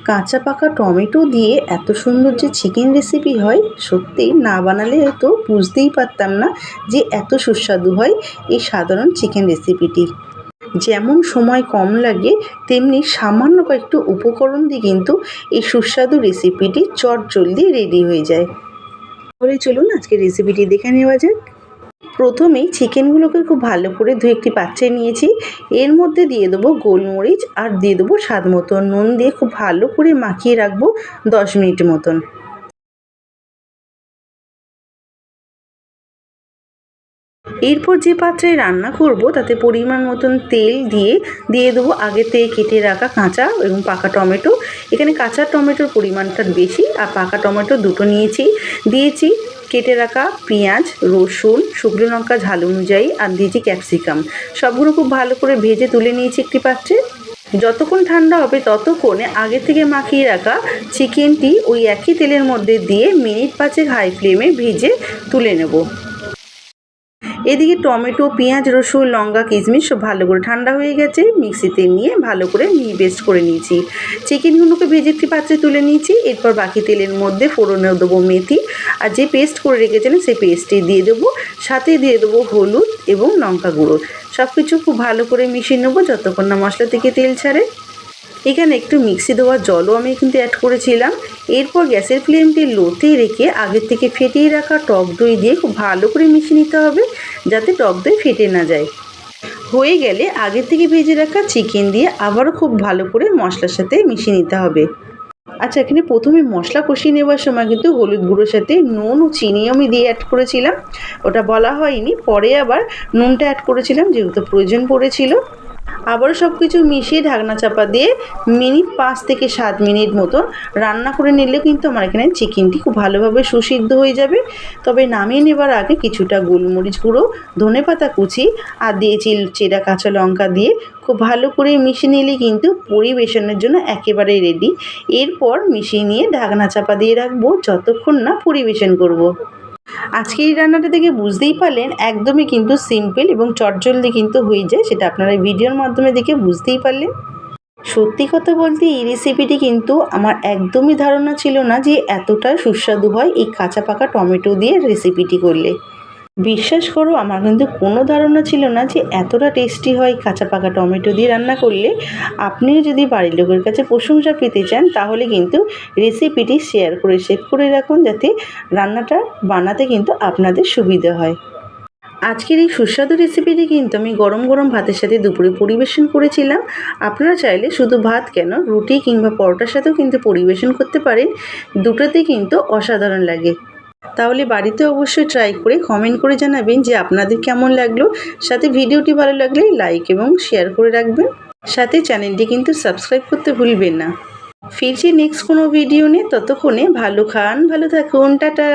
কাঁচা পাকা টমেটো দিয়ে এত সুন্দর যে চিকেন রেসিপি হয়, সত্যি না বানালে হয়তো বুঝতেই পারতাম না যে এত সুস্বাদু হয় এই সাধারণ চিকেন রেসিপিটি। যেমন সময় কম লাগে, তেমনি সামান্য কয়েকটু উপকরণ দিয়ে কিন্তু এই সুস্বাদু রেসিপিটি চটজলদি রেডি হয়ে যায়। তাহলে চলুন আজকে রেসিপিটি দেখে নেওয়া যাক। প্রথমেই চিকেনগুলোকে খুব ভালো করে ধুয়ে একটি পাত্রে নিয়েছি। এর মধ্যে দিয়ে দেবো গোলমরিচ আর দিয়ে দেবো স্বাদ মতো নুন দিয়ে খুব ভালো করে মাখিয়ে রাখবো 10 মিনিট মতন। এরপর যে পাত্রে রান্না করব তাতে পরিমাণ মতন তেল দিয়ে দেবো আগে থেকে কেটে রাখা কাঁচা এবং পাকা টমেটো। এখানে কাঁচা টমেটোর পরিমাণটা বেশি আর পাকা টমেটো দুটো দিয়েছি কেটে রাখা পেঁয়াজ, রসুন, শুকনো লঙ্কা ঝাল অনুযায়ী আর দিয়েছি ক্যাপসিকাম। সবগুলো খুব ভালো করে ভেজে তুলে নিয়েছি একটি পাত্রে। যতক্ষণ ঠান্ডা হবে ততক্ষণে আগে থেকে মাখিয়ে রাখা চিকেনটি ওই একই তেলের মধ্যে দিয়ে মিনিট 5 হাই ফ্লেমে ভেজে তুলে নেব। এদিকে টমেটো, পেঁয়াজ, রসুন, লঙ্কা, কিশমিশ সব ভালো করে ঠান্ডা হয়ে গেছে। মিক্সিতে নিয়ে ভালো করে পেস্ট করে নিয়েছি। চিকেনগুলোকে ভেজে একটি পাত্রে তুলে নিয়েছি। এরপর বাকি তেলের মধ্যে ফোড়নে দেবো মেথি আর যে পেস্ট করে রেখেছিলাম সেই পেস্টটি দিয়ে দেবো। সাথে দিয়ে দেবো হলুদ এবং লঙ্কা গুঁড়ো। সব কিছু খুব ভালো করে মিশিয়ে নেবো যতক্ষণ না মশলা থেকে তেল ছাড়ে। এখানে একটু মিক্সি দেওয়া জলও আমি কিন্তু অ্যাড করেছিলাম। এরপর গ্যাসের ফ্লেমটি লোতে রেখে আগের থেকে ফেটিয়ে রাখা টক দই দিয়ে খুব ভালো করে মিশিয়ে নিতে হবে যাতে টক দই ফেটে না যায়। হয়ে গেলে আগের থেকে ভেজে রাখা চিকেন দিয়ে আবারও খুব ভালো করে মশলার সাথে মিশিয়ে নিতে হবে। আচ্ছা, এখানে প্রথমে মশলা কষিয়ে নেওয়ার সময় কিন্তু হলুদ গুঁড়োর সাথে নুন ও চিনিও আমি দিয়ে অ্যাড করেছিলাম। ওটা বলা হয়নি, পরে আবার নুনটা অ্যাড করেছিলাম যেহেতু প্রয়োজন পড়েছিল। আবারও সব কিছু মিশিয়ে ঢাকনা চাপা দিয়ে মিনিট 5 থেকে 7 মিনিট মতন রান্না করে নিলে কিন্তু আমার এখানে চিকেনটি খুব ভালোভাবে সুসিদ্ধ হয়ে যাবে। তবে নামিয়ে নেবার আগে কিছুটা গোলমরিচ গুঁড়ো, ধনেপাতা কুচি আর দিয়েছি চেরা কাঁচা লঙ্কা দিয়ে খুব ভালো করে মিশিয়ে নিলে কিন্তু পরিবেশনের জন্য একেবারে রেডি। এরপর মিশিয়ে নিয়ে ঢাকনা চাপা দিয়ে রাখবো যতক্ষণ না পরিবেশন করব। আজকে এই রান্নাটা দেখে বুঝতেই পারলেন একদমই কিন্তু সিম্পল এবং চটজলদি কিন্তু হয়ে যায়, সেটা আপনারা ভিডিওর মাধ্যমে দেখে বুঝতেই পারলেন। সত্যি কথা বলতে এই রেসিপিটি কিন্তু আমার একদমই ধারণা ছিল না যে এতটা সুস্বাদু হয় এই কাঁচা পাকা টমেটো দিয়ে রেসিপিটি করলে। বিশ্বাস করো, আমার কিন্তু কোনো ধারণা ছিল না যে এতটা টেস্টি হয় কাঁচা পাকা টমেটো দিয়ে রান্না করলে। আপনিও যদি বাড়ির লোকের কাছে প্রশংসা পেতে চান তাহলে কিন্তু রেসিপিটি শেয়ার করে সেভ করে রাখুন যাতে রান্নাটা বানাতে কিন্তু আপনাদের সুবিধা হয়। আজকের এই সুস্বাদু রেসিপিটি কিন্তু আমি গরম গরম ভাতের সাথে দুপুরে পরিবেশন করেছিলাম। আপনারা চাইলে শুধু ভাত কেন, রুটি কিংবা পরোটার সাথেও কিন্তু পরিবেশন করতে পারেন। দুটোতেই কিন্তু অসাধারণ লাগে। তাহলে বাড়িতে অবশ্যই ট্রাই করে কমেন্ট করে জানাবেন যে আপনাদের কেমন লাগলো। সাথে ভিডিওটি ভালো লাগলে লাইক এবং শেয়ার করে রাখবেন। সাথে চ্যানেলটি কিন্তু সাবস্ক্রাইব করতে ভুলবেন না। ফিরছি নেক্সট কোনো ভিডিও নিয়ে, ততক্ষণে ভালো খান, ভালো থাকুন, টাটা।